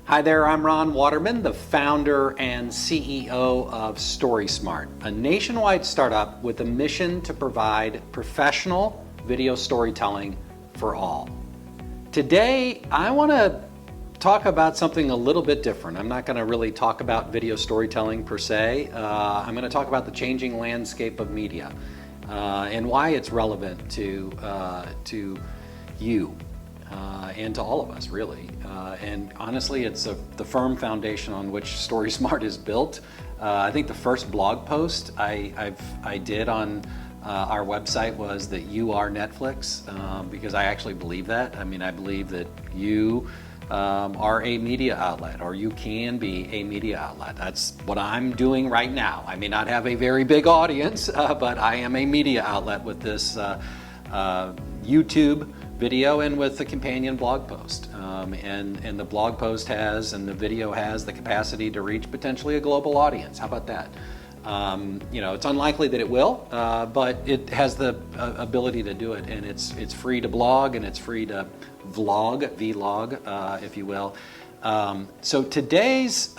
Hi there, I'm Ron Waterman, the founder and CEO of STORYSMART, a nationwide startup with a mission to provide professional video storytelling for all. Today, I want to talk about something a little bit different. I'm not going to really talk about video storytelling per se. I'm going to talk about the changing landscape of media and why it's relevant to you and to all of us, really. And honestly, it's the firm foundation on which STORYSMART is built. I think the first blog post I did on our website was that you are Netflix, because I actually believe that. I mean, I believe that you are a media outlet, or you can be a media outlet. That's what I'm doing right now. I may not have a very big audience, but I am a media outlet with this YouTube video and with the companion blog post. And the blog post has, and the video has, the capacity to reach potentially a global audience. How about that? You know, it's unlikely that it will, but it has the ability to do it, and it's free to blog, and it's free to vlog, if you will. So today's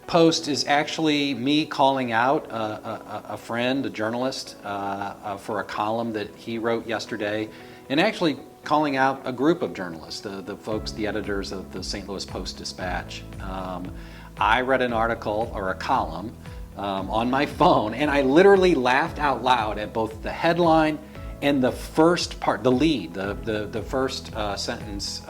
post is actually me calling out a friend, a journalist, for a column that he wrote yesterday, and actually calling out a group of journalists, the folks, the editors of the St. Louis Post-Dispatch. I read an article or a column on my phone, and I literally laughed out loud at both the headline and the first part, the lead, the first sentence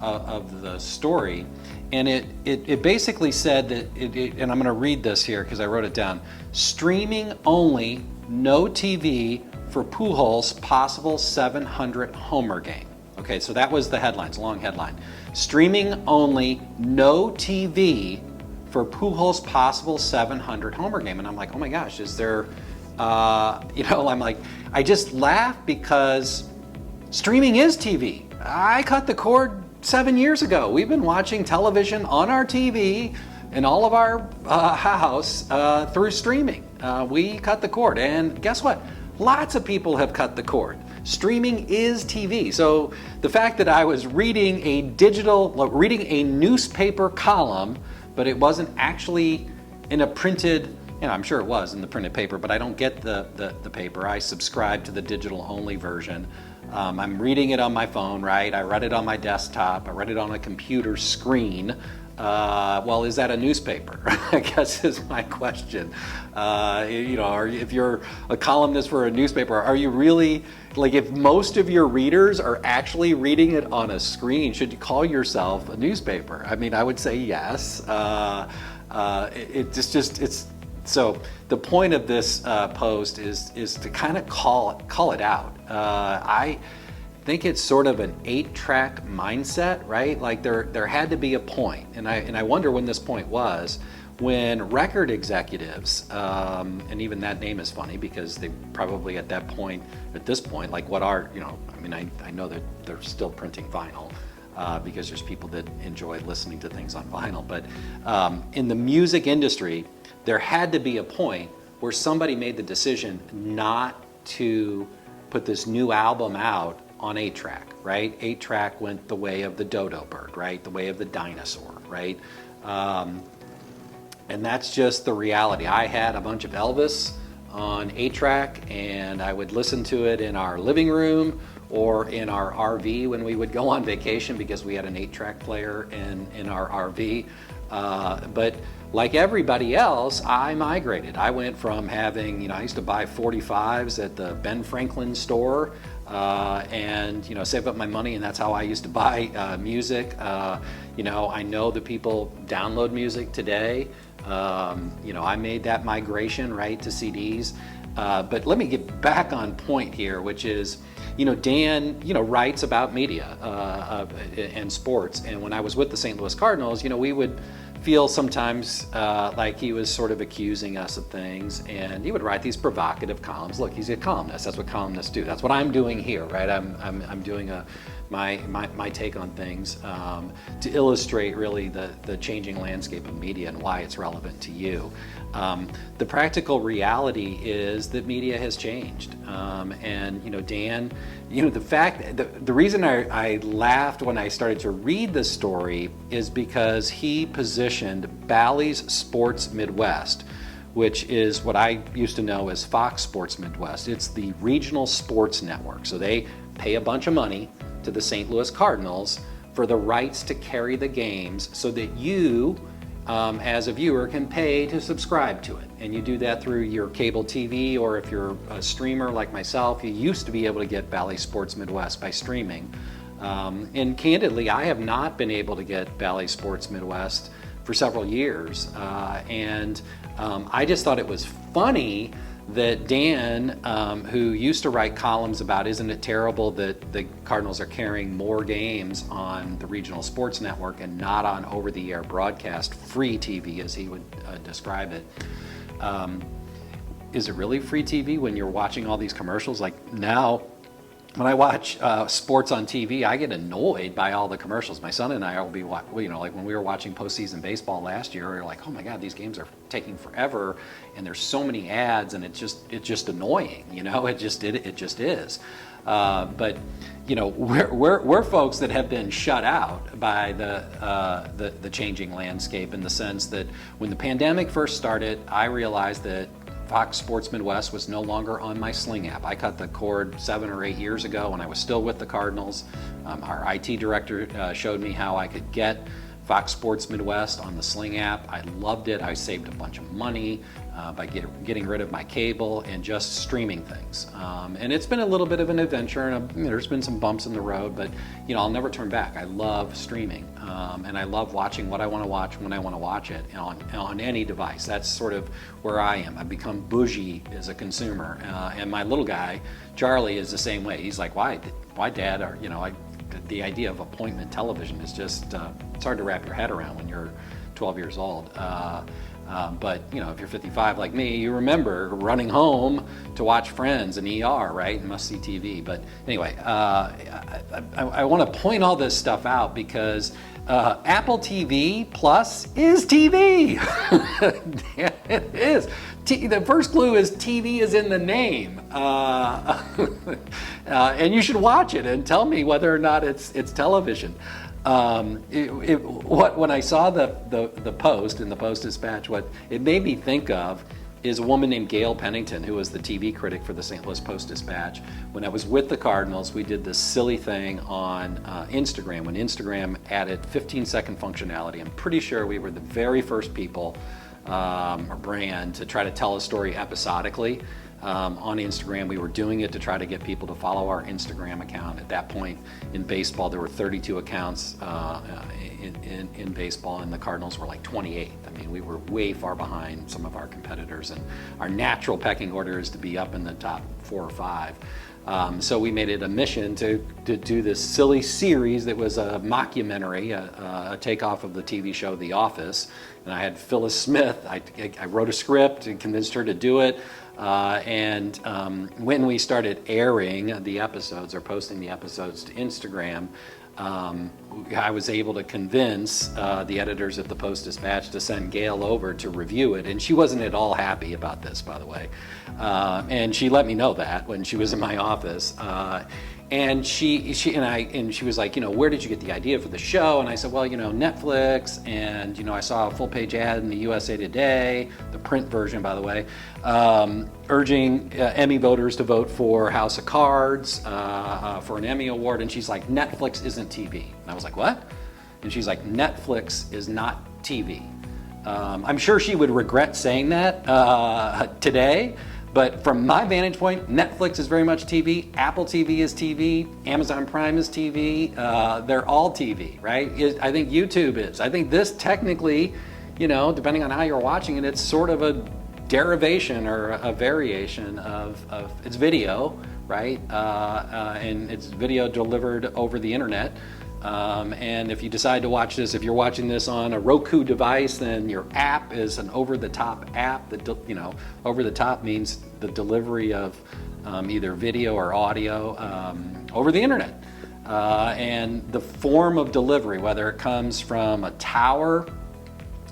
of the story. And it basically said that, and I'm going to read this here because I wrote it down: streaming only, no TV for Pujols' possible 700 homer game. Okay, so that was the headline, it's a long headline. Streaming only, no TV for Pujols' possible 700 homer game. And I'm like, oh my gosh, is there, I'm like, I just laugh because streaming is TV. I cut the cord 7 years ago. We've been watching television on our TV in all of our house through streaming. We cut the cord, and guess what? Lots of people have cut the cord. Streaming is TV. So the fact that I was reading a newspaper column, but it wasn't actually in a printed, I'm sure it was in the printed paper, but I don't get the paper. I subscribe to the digital only version. I'm reading it on my phone, right? I read it on my desktop. I read it on a computer screen. Well, is that a newspaper? I guess is my question. If you're a columnist for a newspaper, are you really, like, if most of your readers are actually reading it on a screen, should you call yourself a newspaper? I mean, I would say yes. So the point of this post is to kind of call it out. I think it's sort of an 8-track mindset, right? Like there had to be a point, and I wonder when this point was, when record executives, and even that name is funny because they probably at this point, like what are, I know that they're still printing vinyl, because there's people that enjoy listening to things on vinyl, but in the music industry, there had to be a point where somebody made the decision not to put this new album out on 8-track, right? 8-track went the way of the dodo bird, right? The way of the dinosaur, right? And that's just the reality. I had a bunch of Elvis on 8-track, and I would listen to it in our living room or in our RV when we would go on vacation, because we had an 8-track player in our RV. But like everybody else, I migrated. I went from having, I used to buy 45s at the Ben Franklin store, and save up my money, and that's how I used to buy music. I know that people download music today. I made that migration, right, to CDs. But let me get back on point here, which is, Dan, writes about media and sports. And when I was with the St. Louis Cardinals, we would feel sometimes like he was sort of accusing us of things, and he would write these provocative columns. Look, he's a columnist. That's what columnists do. That's what I'm doing here, right? I'm doing a my take on things to illustrate really the changing landscape of media and why it's relevant to you. The practical reality is that media has changed, and Dan, the reason I laughed when I started to read the story is because he positioned Bally's Sports Midwest, which is what I used to know as Fox Sports Midwest. It's the regional sports network. So they pay a bunch of money to the St. Louis Cardinals for the rights to carry the games so that you, as a viewer, can pay to subscribe to it. And you do that through your cable TV, or if you're a streamer like myself, you used to be able to get Bally Sports Midwest by streaming. And candidly, I have not been able to get Bally Sports Midwest for several years. I just thought it was funny that Dan, who used to write columns about isn't it terrible that the Cardinals are carrying more games on the regional sports network and not on over-the-air broadcast, free TV as he would describe it. Is it really free TV when you're watching all these commercials? Like now, when I watch sports on TV, I get annoyed by all the commercials. My son and I will be, like when we were watching postseason baseball last year, we were like, oh my God, these games are taking forever, and there's so many ads, and it's just annoying. It just is. But we're folks that have been shut out by the changing landscape, in the sense that when the pandemic first started, I realized that Fox Sports Midwest was no longer on my Sling app. I cut the cord 7 or 8 years ago when I was still with the Cardinals. Our IT director showed me how I could get Fox Sports Midwest on the Sling app. I loved it. I saved a bunch of money by getting rid of my cable and just streaming things. And it's been a little bit of an adventure, and there's been some bumps in the road, but I'll never turn back. I love streaming, and I love watching what I want to watch when I want to watch it on any device. That's sort of where I am. I've become bougie as a consumer, and my little guy, Charlie, is the same way. He's like, why Dad? Or the idea of appointment television is just it's hard to wrap your head around when you're 12 years old. But if you're 55 like me, you remember running home to watch Friends and ER, right? And must-see TV. But anyway, I want to point all this stuff out because Apple TV Plus is TV. It is. The first clue is TV is in the name, and you should watch it and tell me whether or not it's television. When I saw the Post in the Post-Dispatch, what it made me think of is a woman named Gail Pennington, who was the TV critic for the St. Louis Post-Dispatch. When I was with the Cardinals, we did this silly thing on Instagram, when Instagram added 15-second functionality. I'm pretty sure we were the very first people or brand to try to tell a story episodically. On Instagram. We were doing it to try to get people to follow our Instagram account. At that point in baseball, there were 32 accounts in baseball, and the Cardinals were like 28th. I mean, we were way far behind some of our competitors, and our natural pecking order is to be up in the top 4 or 5. So we made it a mission to do this silly series that was a mockumentary, a takeoff of the TV show The Office. And I had Phyllis Smith. I wrote a script and convinced her to do it. And when we started airing the episodes or posting the episodes to Instagram, I was able to convince the editors at the Post-Dispatch to send Gail over to review it, and she wasn't at all happy about this, by the way. And she let me know that when she was in my office. And she was like, where did you get the idea for the show? And I said, well, Netflix, and I saw a full-page ad in the USA Today, the print version, by the way, urging Emmy voters to vote for House of Cards for an Emmy award. And she's like, Netflix isn't TV. And I was like, what? And she's like, Netflix is not TV. I'm sure she would regret saying that today. But from my vantage point, Netflix is very much TV, Apple TV is TV, Amazon Prime is TV, they're all TV, right? I think YouTube is. I think this technically, depending on how you're watching it, it's sort of a derivation or a variation of it's video, right? And it's video delivered over the internet. And if you decide to watch this, if you're watching this on a Roku device, then your app is an over-the-top app. That over-the-top means the delivery of either video or audio over the internet. And the form of delivery, whether it comes from a tower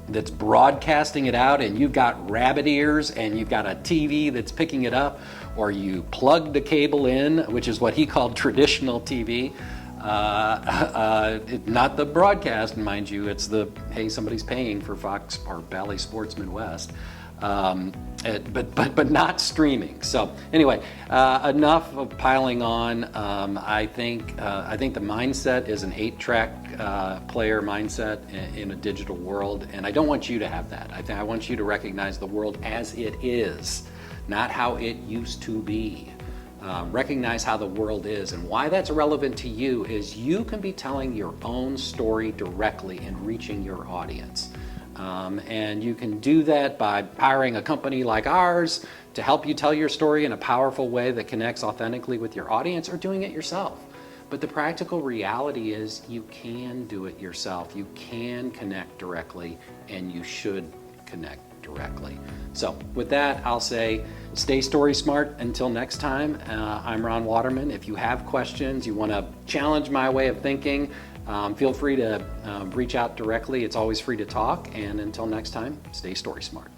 that's broadcasting it out and you've got rabbit ears and you've got a TV that's picking it up, or you plugged a cable in, which is what he called traditional TV. Not the broadcast, mind you, it's the, hey, somebody's paying for Fox or Bally Sports Midwest. But not streaming. So anyway, enough of piling on. I think the mindset is an 8-track player mindset in a digital world, and I don't want you to have that. I want you to recognize the world as it is, not how it used to be. Recognize how the world is, and why that's relevant to you is you can be telling your own story directly and reaching your audience. And you can do that by hiring a company like ours to help you tell your story in a powerful way that connects authentically with your audience, or doing it yourself. But the practical reality is you can do it yourself. You can connect directly, and you should connect directly. So with that, I'll say stay story smart until next time. I'm Ron Waterman. If you have questions, you want to challenge my way of thinking, feel free to reach out directly. It's always free to talk. And until next time, stay story smart.